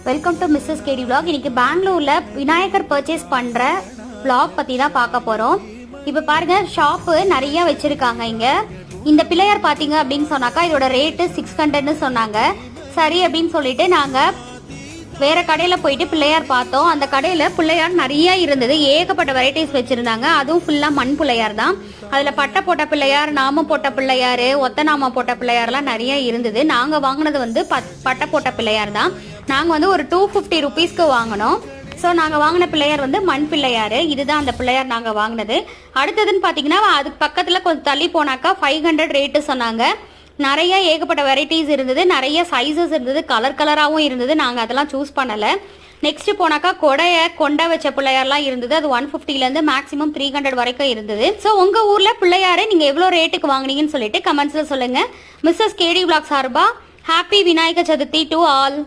Welcome to Mrs KD vlog. இன்னைக்கு பெங்களூர்ல Vinayagar purchase பண்ற vlog பத்தி தான் பார்க்க போறோம். இப்போ பாருங்க, ஷாப்பு நிறைய வச்சிருக்காங்க. இங்க இந்த பிள்ளையார் பாத்தீங்க அப்படின்னு சொன்னாக்கா இதோட ரேட்டு 600ன்னு சொன்னாங்க. சரி அப்படின்னு சொல்லிட்டு நாங்க வேற கடையில போயிட்டு பிள்ளையார் பார்த்தோம். அந்த கடையில பிள்ளையார் நிறைய இருந்தது, ஏகப்பட்ட வெரைட்டிஸ் வச்சிருந்தாங்க. அதுவும் ஃபுல்லா மண் பிள்ளையார் தான். அதுல பட்டை போட்ட பிள்ளையார், நாமம் போட்ட பிள்ளையார், ஒத்த நாமம் போட்ட பிள்ளையார்லாம் நிறைய இருந்தது. நாங்க வாங்கினது வந்து பட்டை போட்ட பிள்ளையார் தான். நாங்க வந்து ஒரு 250 ருபீஸ்க்கு வாங்கினோம். ஸோ நாங்கள் வாங்கின பிள்ளையார் வந்து மண் பிள்ளையார். இதுதான் அந்த பிள்ளையார் நாங்கள் வாங்கினது. அடுத்ததுன்னு பார்த்தீங்கன்னா அதுக்கு பக்கத்தில் கொஞ்சம் தள்ளி போனாக்கா 500 ரேட்டு சொன்னாங்க. நிறைய ஏகப்பட்ட வெரைட்டிஸ் இருந்தது, நிறைய சைஸஸ் இருந்தது, கலர் கலராகவும் இருந்தது. நாங்கள் அதெல்லாம் சூஸ் பண்ணலை. நெக்ஸ்ட் போனாக்கா கொண்டை வச்ச பிள்ளையார்லாம் இருந்தது. அது 150லேருந்து மேக்ஸிமம் 300 வரைக்கும் இருந்தது. ஸோ உங்கள் ஊரில் பிள்ளையாரை நீங்கள் எவ்வளோ ரேட்டுக்கு வாங்கினீங்கன்னு சொல்லிட்டு கமெண்ட்ஸில் சொல்லுங்கள். மிஸ்ஸஸ் கேடி vlog சார்பா happy Vinayagar Chaturthi to all.